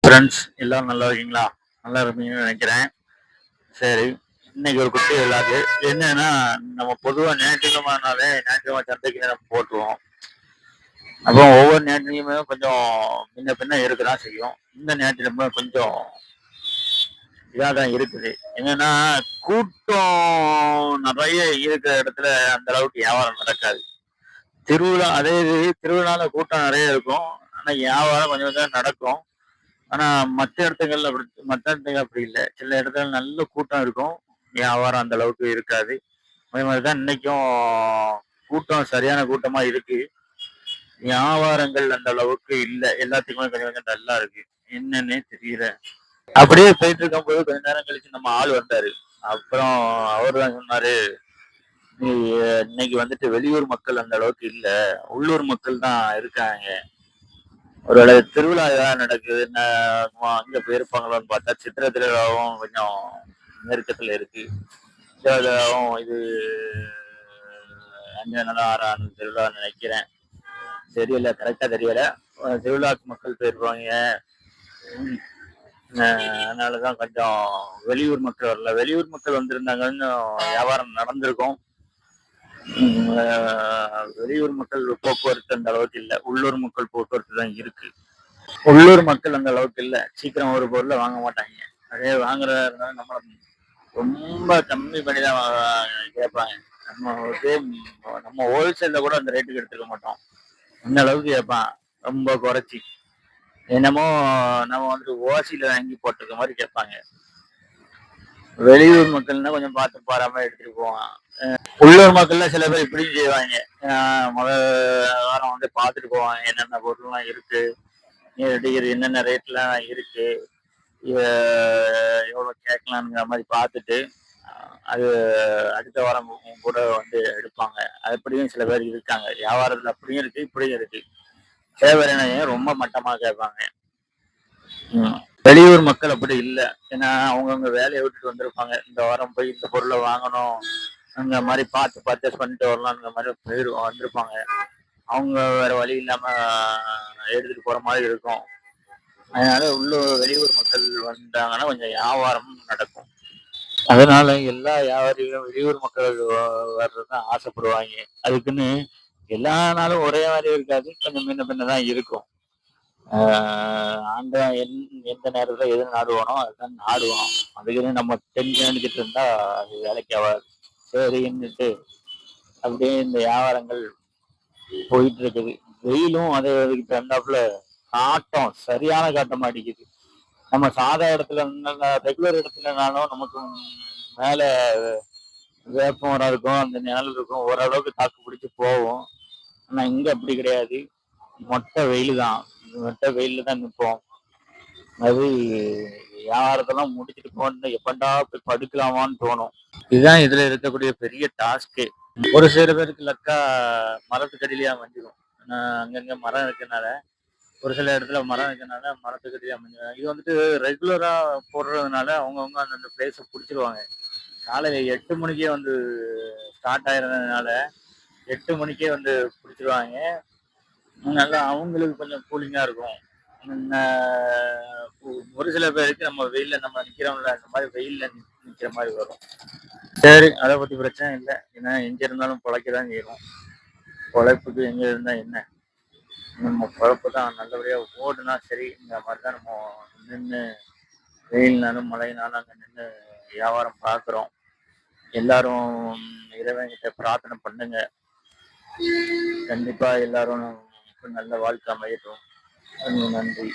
Friends எல்லாரும் நல்லா இருக்கீங்களா? நல்லா இருப்பீங்கன்னு நினைக்கிறேன். சரி, இன்னைக்கு ஒரு குட்டி விளையாட்டு. என்னன்னா, நம்ம பொதுவா ஞாயிற்றுக்கிழமைனாலே ஞாயிற்றுக்கிழமை சந்தைக்கு நம்ம போட்டுருவோம். அப்போ ஒவ்வொரு ஞாயிற்றுக்கிழமையும் கொஞ்சம் முன்ன பின்ன இருக்கதான் செய்யும். இந்த ஞாயிற்றுக்கிழமை கொஞ்சம் இதாக தான் இருக்குது. என்னன்னா, கூட்டம் நிறைய இருக்கிற இடத்துல அந்த அளவுக்கு வியாபாரம் நடக்காது. திருவிழா அதே இது திருவிழால கூட்டம் நிறைய இருக்கும். ஆனா வியாபாரம் கொஞ்சம் கொஞ்சம் நடக்கும். ஆனா மத்த இடத்துங்கள்ல அப்படி இல்ல. சில இடத்துல நல்ல கூட்டம் இருக்கும். வியாபாரம் அந்த அளவுக்கு இருக்காது. அதே மாரி தான் இன்னைக்கும் கூட்டம் சரியான கூட்டமா இருக்கு. வியாபாரங்கள் அந்த அளவுக்கு இல்ல. எல்லாத்துக்குமே கொஞ்சம் கொஞ்சம் டல்லா இருக்கு. என்னன்னே தெரியல. அப்படியே போயிட்டு இருக்கும்போது கொஞ்ச நேரம் கழிச்சு நம்ம ஆள் வந்தாரு. அப்புறம் அவரு தான் சொன்னாரு, "நீ இன்னைக்கு வந்துட்டு வெளியூர் மக்கள் அந்த அளவுக்கு இல்ல. உள்ளூர் மக்கள் தான் இருக்காங்க. ஒருவேளை திருவிழா ஏதாவது நடக்குதுன்னா அங்க போயிருப்பாங்களோன்னு பார்த்தா சித்திரை திருவிழாவும் கொஞ்சம் நெருக்கத்துல இருக்கு. திருவிழாவும் இது 5 நாள் 6 நாள் திருவிழான்னு நினைக்கிறேன். தெரியல, கரெக்டா தெரியல. திருவிழாக்கு மக்கள் போயிருப்பாங்க. ம். அதனாலதான் கொஞ்சம் வெளியூர் மக்கள் வரல. வெளியூர் மக்கள் வந்திருந்தாங்கன்னு வியாபாரம் நடந்திருக்கும். வெளியூர் மக்கள் போக்குவரத்து அந்த அளவுக்கு இல்ல. உள்ளூர் மக்கள் போக்குவரத்து தான் இருக்கு. உள்ளூர் மக்கள் அந்த அளவுக்கு இல்ல. சீக்கிரம் ஒரு பொருளை வாங்க மாட்டாங்க. அதே வாங்குறதா இருந்தாலும் நம்மள ரொம்ப கம்மி பண்ணி தான் கேட்பாங்க. நம்ம இதே நம்ம ஹோல்சேல்ல கூட அந்த ரேட்டுக்கு எடுத்துக்க மாட்டோம். அந்த அளவுக்கு கேட்பான். ரொம்ப குறைச்சி. என்னமோ நம்ம வந்துட்டு ஓசியில வாங்கி போட்டிருக்க மாதிரி கேட்பாங்க. வெளியூர் மக்கள்னா கொஞ்சம் பார்த்து பாராம எடுத்துட்டு போவான். உள்ளூர் மக்கள்ல சில பேர் இப்படியும் செய்வாங்க. முதல் வாரம் வந்து பார்த்துட்டு போவாங்க. என்னென்ன பொருள்லாம் இருக்கு, நேரடிகள் என்னென்ன ரேட்லாம் இருக்கு, எவ்வளோ கேட்கலாங்கிற மாதிரி பார்த்துட்டு அது அடுத்த வாரம் கூட வந்து எடுப்பாங்க. அப்படியும் சில பேர் இருக்காங்க. வியாபாரத்தில் அப்படியும் இருக்கு, இப்படியும் இருக்கு. சேவரனையும் ரொம்ப மட்டமா கேட்பாங்க. வெளியூர் மக்கள் அப்படி இல்லை. ஏன்னா அவங்கவுங்க வேலையை விட்டுட்டு வந்திருப்பாங்க. இந்த வாரம் போய் இந்த பொருளை வாங்கணும், அந்த மாதிரி பார்த்து பர்ச்சேஸ் பண்ணிட்டு வரலாம்ங்கிற மாதிரி வந்திருப்பாங்க. அவங்க வேற வழி இல்லாம எடுத்துட்டு போற மாதிரி இருக்கும். அதனால வெளியூர் மக்கள் வந்தாங்கன்னா கொஞ்சம் வியாபாரமும் நடக்கும். அதனால எல்லா வியாபாரிகளும் வெளியூர் மக்கள் வர்றதுதான் ஆசைப்படுவாங்க. அதுக்குன்னு எல்லா நாளும் ஒரே மாதிரி இருக்காது. கொஞ்சம் முன்ன பின்னதான் இருக்கும். ஆண்ட எந்த நேரத்துல எது நாடுவானோ அதுதான் நாடுவான். அதுக்குன்னு நம்ம டென்ஷன் அடிச்சுட்டு இருந்தா அது வேலைக்கு ஆகாது. சரின்னுட்டு அப்படியே இந்த வியாபாரங்கள் போயிட்டு இருக்குது. வெயிலும் அதுக்கு தகுந்தாப்புல காட்டம் சரியான காட்டம் அடிக்குது. நம்ம சாதா இடத்துல ரெகுலர் இடத்துலனாலும் நமக்கு மேல வேப்ப மரம் இருக்கும், அந்த நிழல் இருக்கும், ஓரளவுக்கு தாக்கு பிடிச்சு போவோம். ஆனா இங்க அப்படி கிடையாது. மொட்டை வெயில் தான். மொட்டை வெயில்ல தான் நிற்போம். அது வியாபாரத்தெல்லாம் முடிச்சுட்டு போன எப்பண்டா போய் படுக்கலாமான்னு தோணும். இதுதான் இதுல இருக்கக்கூடிய பெரிய டாஸ்கே. ஒரு சில பேருக்கு லக்கா மரத்துக்கடியிலேயே அமைஞ்சிடும். அங்கங்க மரம் இருக்கனால, ஒரு சில இடத்துல மரம் இருக்கனால மரத்துக்கடியிலே அமைஞ்சிடும். இது வந்துட்டு ரெகுலரா போடுறதுனால அவங்கவுங்க அந்தந்த பிளேஸை பிடிச்சிருவாங்க. காலையில 8 மணிக்கே வந்து ஸ்டார்ட் ஆயிடுறதுனால 8 மணிக்கே வந்து பிடிச்சிருவாங்க. நல்லா அவங்களுக்கு கொஞ்சம் கூலிங்கா இருக்கும். ஒரு சில பேருக்கு நம்ம வெயில்ல நம்ம நிக்கிறோம்ல, அந்த மாதிரி வெயில்ல நிக்கிற மாதிரி வரும். சரி, அதை பத்தி பிரச்சனை இல்லை. ஏன்னா எங்க இருந்தாலும் பொழைக்கதான் செய்யணும். பொழைப்புக்கு எங்க இருந்தா என்ன, நம்ம பொழப்பு தான் நல்லபடியா ஓடுனா சரி. இந்த மாதிரி தான் நம்ம நின்று வெயில்னாலும் மழைனாலும் அங்க நின்று வியாபாரம் பார்க்குறோம். எல்லாரும் இறைவன்கிட்ட பிரார்த்தனை பண்ணுங்க. கண்டிப்பா எல்லாரும் நல்ல வாழ்க்கை அமையட்டும். நன்றி.